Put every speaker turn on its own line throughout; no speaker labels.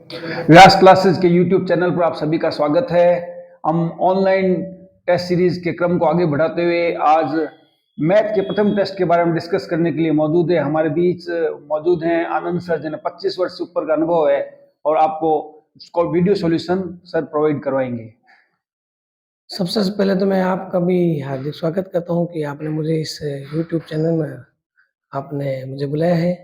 व्यास classes के YouTube channel पर आप सभी का स्वागत है। हम ऑनलाइन टेस्ट सीरीज के क्रम को आगे बढ़ाते हुए आज मैथ के प्रथम टेस्ट के बारे में डिस्कस करने के लिए मौजूद है। हमारे बीच मौजूद हैं आनंद सर, जिन्हें 25 वर्ष से ऊपर का अनुभव है और आपको उसको वीडियो सॉल्यूशन सर प्रोवाइड करवाएंगे।
सबसे पहले तो मैं आपका भी हार्दिक स्वागत करता हूं कि आपने मुझे इस यूट्यूब चैनल में आपने मुझे बुलाया है।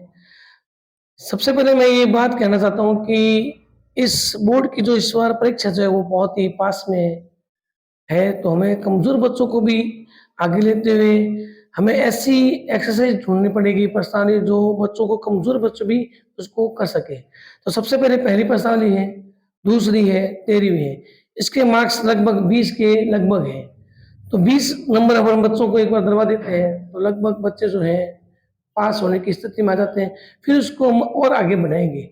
सबसे पहले मैं ये बात कहना चाहता हूं कि इस बोर्ड की जो इस बार परीक्षा जो है वो बहुत ही पास में है, तो हमें कमज़ोर बच्चों को भी आगे लेते हुए हमें ऐसी एक्सरसाइज ढूँढनी पड़ेगी प्रश्नावली जो बच्चों को कमज़ोर बच्चे भी उसको कर सकें। तो सबसे पहले पहली प्रश्नावली है, दूसरी है, 13वीं है। इसके मार्क्स लगभग 20 के लगभग हैं। तो 20 नंबर अगर हम बच्चों को एक बार दिलवा देते हैं तो लगभग बच्चे जो हैं पास होने की स्थिति में आ जाते हैं। फिर उसको हम और आगे बढ़ाएँगे।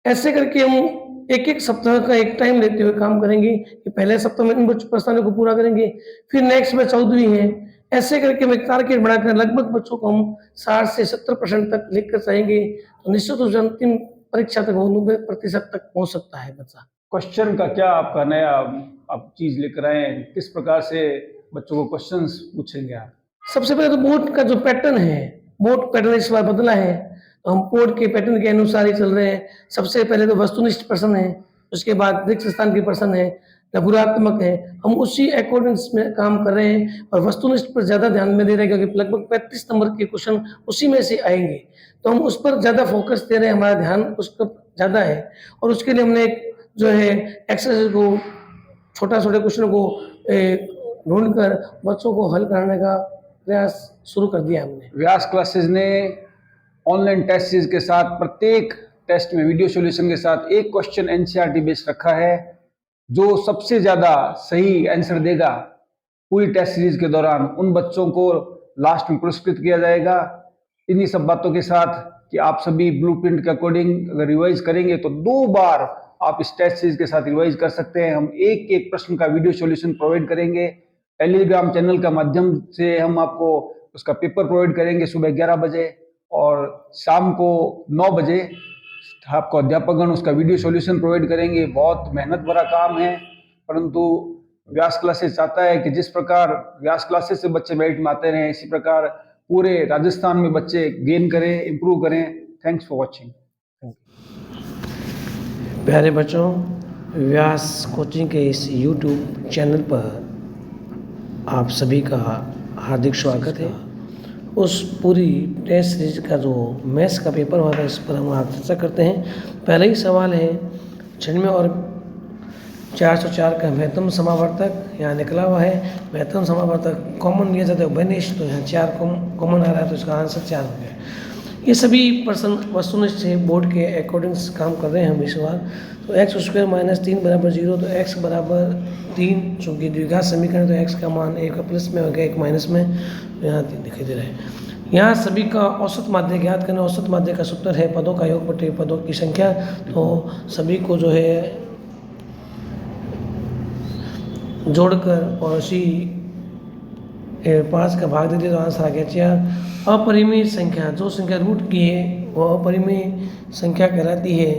ऐसे करके हम एक-एक सप्ताह का एक टाइम लेते हुए काम करेंगे कि पहले सप्ताह में इन प्रश्नों को पूरा करेंगे, फिर नेक्स्ट में 14वीं है। ऐसे करके हम एक टारगेट बनाकर लगभग बच्चों को हम 60 से 70% तक लेकर जाएँगे, तो निश्चित रूप से अंतिम परीक्षा तक वो 90% तक पहुँच सकता है बच्चा।
क्वेश्चन का क्या आपका नया आप चीज लेकर आए हैं? किस प्रकार से बच्चों को क्वेश्चंस पूछेंगे आप?
सबसे पहले तो बोर्ड का जो पैटर्न है, बोर्ड पैटर्न इस बार बदला है। तो हम बोर्ड के पैटर्न के अनुसार ही चल रहे हैं। सबसे पहले तो वस्तुनिष्ठ प्रश्न है, उसके बाद रिक्त स्थान के प्रश्न है, लघुरात्मक है। हम उसी अकॉर्डिंग्स में काम कर रहे हैं और वस्तुनिष्ठ पर ज़्यादा ध्यान में दे रहे हैं क्योंकि लगभग 35 नंबर के क्वेश्चन उसी में से आएँगे। तो हम उस पर ज़्यादा फोकस दे रहे हैं, हमारा ध्यान उस पर ज़्यादा है और उसके लिए हमने एक जो है एक्सरसाइज को छोटे क्वेश्चन को ढूँढकर बच्चों को हल कराने का प्रयास शुरू कर दिया हमने।
व्यास क्लासेस ने ऑनलाइन टेस्ट सीरीज के साथ प्रत्येक टेस्ट में वीडियो सॉल्यूशन के साथ एक क्वेश्चन एनसीईआरटी बेस्ड रखा है। जो सबसे ज्यादा सही आंसर देगा पूरी टेस्ट सीरीज के दौरान, उन बच्चों को लास्ट में पुरस्कृत किया जाएगा। इन्हीं सब बातों के साथ कि आप सभी ब्लूप्रिंट के अकॉर्डिंग अगर रिवाइज करेंगे तो 2 बार आप इस टेस्ट सीरीज के साथ रिवाइज कर सकते हैं। हम एक एक प्रश्न का वीडियो सॉल्यूशन प्रोवाइड करेंगे। टेलीग्राम चैनल का माध्यम से हम आपको उसका पेपर प्रोवाइड करेंगे सुबह 11 बजे और शाम को 9 बजे आपको अध्यापकगण उसका वीडियो सॉल्यूशन प्रोवाइड करेंगे। बहुत मेहनत भरा काम है, परंतु व्यास क्लासेस चाहता है कि जिस प्रकार व्यास क्लासेस से बच्चे मेरिट में आते रहे, इसी प्रकार पूरे राजस्थान में बच्चे गेन करें, इम्प्रूव करें। Thanks for watching.
प्यारे बच्चों, व्यास कोचिंग के इस यूट्यूब चैनल पर आप सभी का हार्दिक स्वागत है। उस पूरी टेस्ट सीरीज का जो मैथ्स का पेपर हुआ था, इस पर हम आज चर्चा करते हैं। पहले ही सवाल है 96 और 404 का महत्तम समावर्तक यहाँ निकला हुआ है। महत्तम समावर्तक कॉमन लिया जाता है बेनिश, तो यहाँ 4 कॉमन आ रहा है, तो इसका आंसर 4 हो गया। ये सभी प्रश्न वस्तुनिष्ठ से बोर्ड के अकॉर्डिंग्स काम कर रहे हैं हम इस बार। तो x² - 3 बराबर 0, तो x बराबर 3, चूँकि द्विघात समीकरण तो x का मान एक प्लस में हो गया, एक माइनस में, यहाँ 3 दिखाई दे रहा है। यहाँ सभी का औसत माध्य ज्ञात करना। औसत माध्य का सूत्र है पदों का योग बटे पदों की संख्या। तो सभी को जो है जोड़कर और उसी 5 का भाग दे दिया तो आंसर आ गया 4। अपरिमेय संख्या, जो संख्या रूट की है वह अपरिमेय संख्या कहलाती है।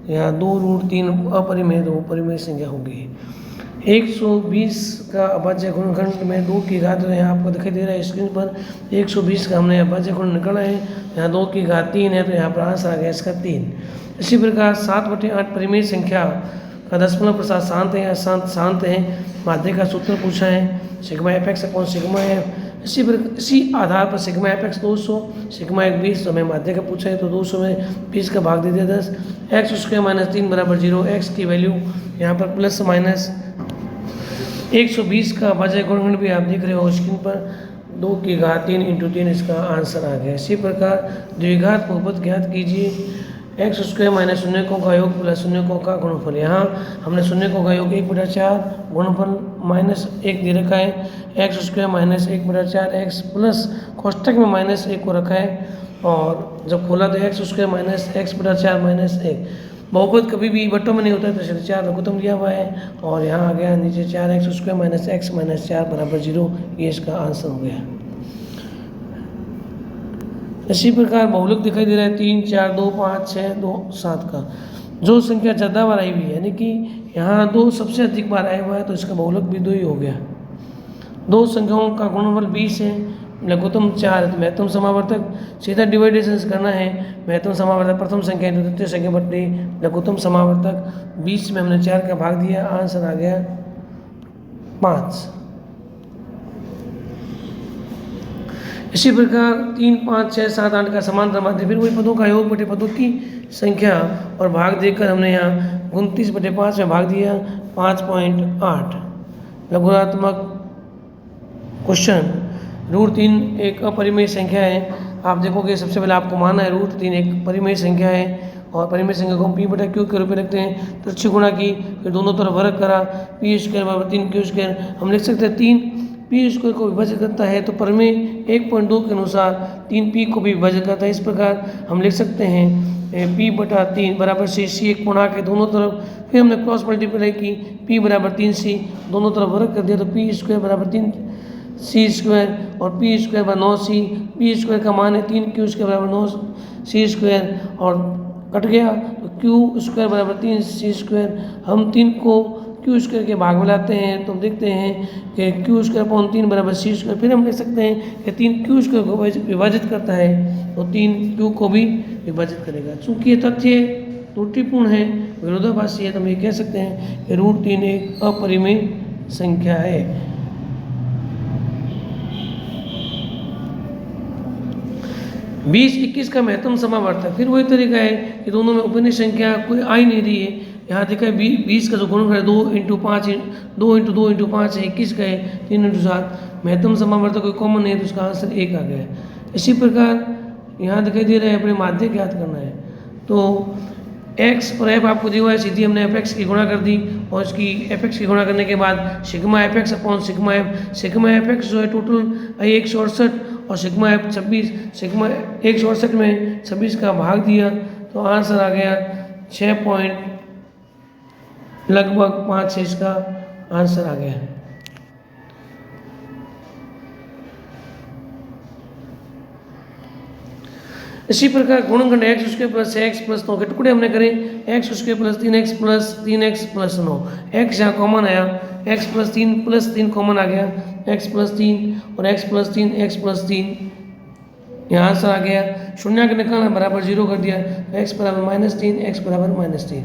यहाँ 2 रूट 3 अपरिमेय, तो अपरिमेय संख्या होगी। 120 का अभाज्य गुणनखंड में 2 की घात, तो यहाँ आपको दिखाई दे रहा है स्क्रीन पर 120 का हमने अभाज्य गुण निकाला है। यहाँ 2 की घात 3 है, तो यहाँ पर आंसर आ गया इसका 3। इसी प्रकार 7/8 परिमेय संख्या का दशमलव प्रसाद शांत है या शांत है। माध्य का सूत्र पूछा है sigma fx upon sigma f। इसी आधार पर सिग्मा fx 200, सिग्मा f 20, तो हमें माध्य का पूछा है तो 200 में 20 का भाग दे दिया 10। x² - 3 बराबर 0, x की वैल्यू यहाँ पर प्लस माइनस 120 का अभाज्य गुणनखंड भी आप देख रहे हो स्क्रीन पर, 2 की घात 3 × 3 इसका आंसर आ गया। इसी प्रकार द्विघात बहुपद ज्ञात कीजिए। x² - 0 का योग प्लस 0 का गुणनफल। यहाँ हमने 0 का योग 1/4, गुणनफल -1 दे रखा है। x² - 1/4 x प्लस कोष्टक में -1 को रखा है और जब खोला तो x² - x/4 -1। बहुपद कभी भी बट्टों में नहीं होता है, तो इसलिए 4 लघुत्तम लिया हुआ है और यहाँ आ गया नीचे 4x² - x - 4 बराबर 0। ये इसका आंसर हो गया। इसी प्रकार बहुलक दिखाई दे रहा है 3, 4, 2, 5, 6, 2, 7 का। जो संख्या ज़्यादा बार आई हुई है, यानी कि यहाँ 2 सबसे अधिक बार आया हुआ है, तो इसका बहुलक भी 2 ही हो गया। 2 संख्याओं का गुणनफल 20 है, लघुत्तम 4 है, तो महत्तम समावर्तक सीधा डिवाइडेशन करना है। महत्तम समावर्तक प्रथम संख्या इंटू द्वितीय संख्या बटे लघुत्तम समावर्तक 20 में हमने 4 का भाग दिया, आंसर आ गया 5। इसी प्रकार 3, 5, 6, 7, 8 का समांतर माध्य, फिर वही पदों का योग बटे पदों की संख्या और भाग देकर हमने यहाँ 29/5 में भाग दिया 5.8। लघुत्तमात्मक क्वेश्चन √3 एक अपरिमेय संख्या है। आप देखोगे सबसे पहले आपको मानना है √3 एक परिमेय संख्या है, और परिमेय संख्या को हम p/q के रूप में रखते हैं। तो अच्छी गुणा की, फिर दोनों तरफ वर्ग करा, p² = 3q²। हम लिख सकते हैं 3 p² को विभाजित करता है, तो प्रमेय 1.2 के अनुसार 3p को भी विभाजित करता है। इस प्रकार हम लिख सकते हैं p/3 बराबर c एक पूर्णांक है दोनों तरफ। फिर हमने क्रॉस मल्टीप्लाई की, p = 3c, दोनों तरफ वर्ग कर दिया, तो p² = 3c² और p² = 9c। p² का मान है 3q² = 9c², और कट गया, तो q² = 3c²। हम 3 को q² के भाग में लाते हैं, तो हम देखते हैं कि q² / 3 = c²। फिर हम लिख सकते हैं कि 3 q² को विभाजित करता है, तो 3 q को भी विभाजित करेगा। चूँकि ये तथ्य त्रुटिपूर्ण है, विरोधाभासी है, तो हम ये कह सकते हैं कि √3 एक अपरिमेय संख्या है। 20, 21 का महत्तम समावर्तक, फिर वही तरीका है कि दोनों में उपनिश्द संख्या कोई आ ही नहीं रही है। यहाँ देखा है 20 का जो गुणनफल है 2 × 5 2 × 2 × 5 है, 21 का है 3 × 7। महत्तम समावर्तक कोई कॉमन है, तो उसका आंसर 1 आ गया। इसी प्रकार यहाँ दिखाई दे रहा है अपने माध्य ज्ञात करना है, तो x और f आपको दिया हुआ है, सीधी हमने fx की गुणा कर दी, और इसकी fx की गुणा करने के बाद sigma fx upon sigma f। Sigma fx जो है टोटल 168 और सिग्मा f 26। सिग्मा 168 में 26 का भाग दिया, तो आंसर आ गया 6 लगभग 5 से इसका आंसर आ गया। इसी प्रकार गुणनखंड x² + 6x + 9 के टुकड़े हमने करें, x² + 3x + 3x + 9। x यहाँ कॉमन आया, x + 3 + 3 कॉमन आ गया, x + 3 और x + 3 x + 3, यहाँ आंसर आ गया। शून्य के निकालना बराबर 0 कर दिया, x = -3 x = -3।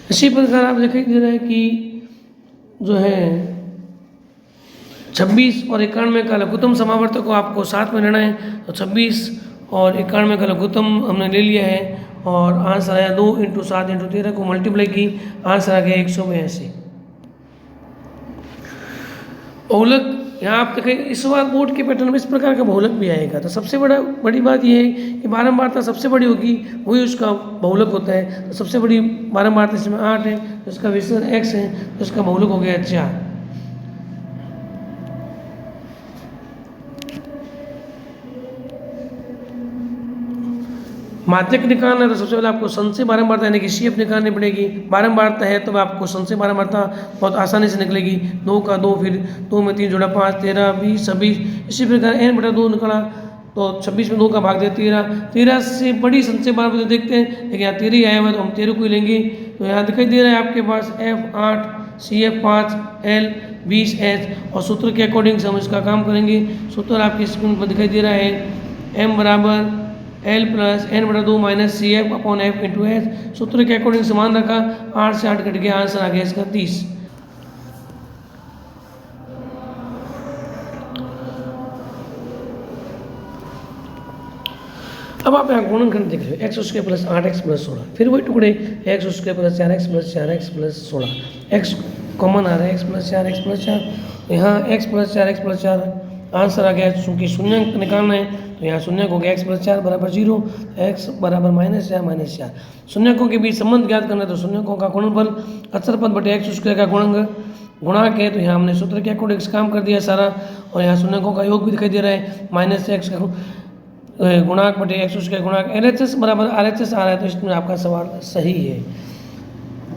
इसी प्रकार आप दिखाई दे रहा है कि जो है 26 और 91 का लघुत्तम समावर्तक को आपको साथ में लेना है, तो 26 और 91 का लघुत्तम हमने ले लिया है, और आंसर आया 2 × 7 × 13 को मल्टीप्लाई की, आंसर आ गया 182। बहुलक यहाँ आप देखें, इस बार बोर्ड के पैटर्न में इस प्रकार का बहुलक भी आएगा। तो सबसे बड़ी बात यह है कि बारंबारता सबसे बड़ी होगी वही उसका बहुलक होता है। तो सबसे बड़ी बारंबारता इसमें 8 है, तो इसका विस्तार x है, तो इसका बहुलक हो गया 4। माध्यक निकालना है, तो सबसे पहले आपको सन से बारंबारता यानी कि CF निकालनी पड़ेगी। बारंबारता है तो आपको सन से बारंबारता बहुत आसानी से निकलेगी। 2 का 2, फिर 2 में 3 जोड़ा 5, 13, 20, 26। इसी प्रकार n/2 निकला, तो 26 में 2 का भाग दिया 13। 13 से बड़ी सन से बारंबारता देखते हैं, लेकिन यहाँ 13 ही आया हुआ है, तो हम 13 को ही लेंगे। तो यहाँ दिखाई दे रहा है आपके पास F8, CF 5, L 20H, और सूत्र के अकॉर्डिंग से हम इसका काम करेंगे। सूत्र आपकी स्क्रीन पर दिखाई दे रहा है, M = L + n/2 - CF upon F × H। सूत्र के अकॉर्डिंग समान रखा, 8 से 8 कट गया, आंसर आ गया इसका 30। अब आप यहाँ गुणनखंड देख रहे हो, x² + 8x + 16, फिर वही टुकड़े x² + 4x + 4x + 16। x common आ रहा है, x + 4x + 4, यहाँ x + 4x + 4 आंसर आ गया। चूँकि शून्य निकालना है, तो यहाँ शून्य को 4 + 4 = 0, x = -4 - 4। शून्यकों के बीच संबंध ज्ञात करना है, तो शून्यकों का गुणनफल अचर पद बटे x² का गुणांक है। तो यहाँ हमने सूत्र के अकॉर्डिंग काम कर दिया सारा, और यहाँ शून्यकों का योग भी दिखाई दे रहा है, -x का गुणांक बटे x² गुणांक। LHS = RHS आ रहा है, तो इसमें आपका सवाल सही है।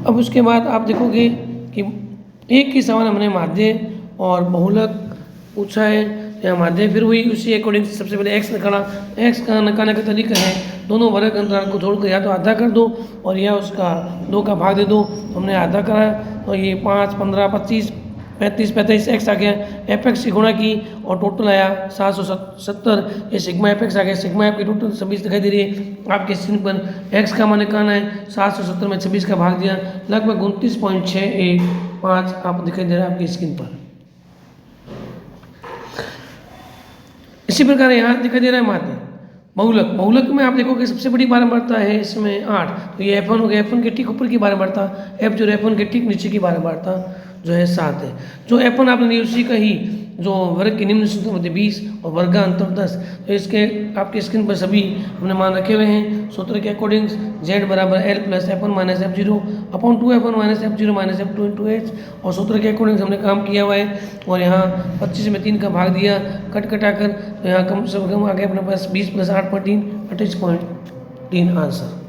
अब उसके बाद आप देखोगे कि एक ही सवाल हमने माध्य और बहुलक पूछा है तो यहाँ माध्य फिर वही उसी अकॉर्डिंग सबसे पहले एक्स निकाला। एक्स का निकालने का तरीका है दोनों वर्ग अंतराल को छोड़कर या तो आधा कर दो और या उसका 2 का भाग दे दो। हमने आधा करा तो ये 5, 15, 25, 35, 45 एक्स आ गया। एफ एक्स की गुणा की और टोटल आया 770। ये सिग्मा एफ एक्स आ गया। सिग्मा एफ की टोटल 26 दिखाई दे रही है आपके स्क्रीन पर। एक्स का मान निकालना है 770 में 26 का भाग दिया लगभग 29.615 आप दिखाई दे रहा है आपकी स्क्रीन पर। इसी प्रकार यहाँ दिखाई दे रहा है माध्य बहुलक। बहुलक में आप देखोगे सबसे बड़ी बारंबारता है इसमें 8, तो ये F1 हो गया। F1 के ठीक ऊपर की बारंबारता F0, F1 के ठीक नीचे की बारंबारता जो है 7 है। जो F1 आपने ली उसी का ही जो वर्ग की निम्न सूत्र मध्य 20 और वर्गांतर 10, तो इसके आपके स्क्रीन पर सभी हमने मान रखे हुए हैं। सूत्र के अकॉर्डिंग Z बराबर L plus F1 minus F0 upon 2F1 minus F0 minus F2 into H, और सूत्र के अकॉर्डिंग हमने काम किया हुआ है। और यहाँ 25 में 3 का भाग दिया कट कटाकर, तो यहाँ कम से कम आ गया अपने पास 20 प्लस 8.3 28.3 आंसर।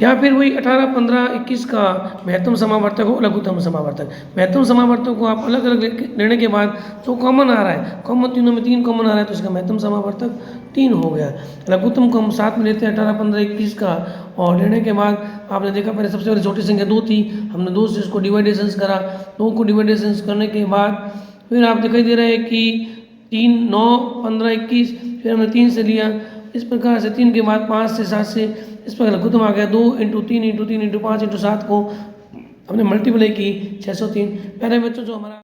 या फिर वही 18, 15, 21 का महत्तम समावर्तक हो लघुत्तम समावर्तक। महत्तम समावर्तक को आप अलग अलग लेने के बाद जो कॉमन आ रहा है, कॉमन तीनों में 3 कॉमन आ रहा है तो इसका महत्तम समावर्तक 3 हो गया। लघुत्तम को हम साथ में लेते हैं 18, 15, 21 का, और लेने के बाद आपने देखा पहले सबसे पहले छोटी संख्या 2 थी, हमने 2 से इसको डिवाइडेशंस करा। 2 को डिवाइडेशंस करने के बाद फिर आप दिखाई दे रहा है कि 3, 9, 15, 21, फिर हमने 3 से लिया। इस प्रकार से 3 के बाद 5 से 7 से इस पर लघुत्तम आ गया। 2 इंटू 3 इंटू 3 इंटू 5 इंटू 7 को हमने मल्टीप्लाई की 603। पहले बच्चों जो हमारा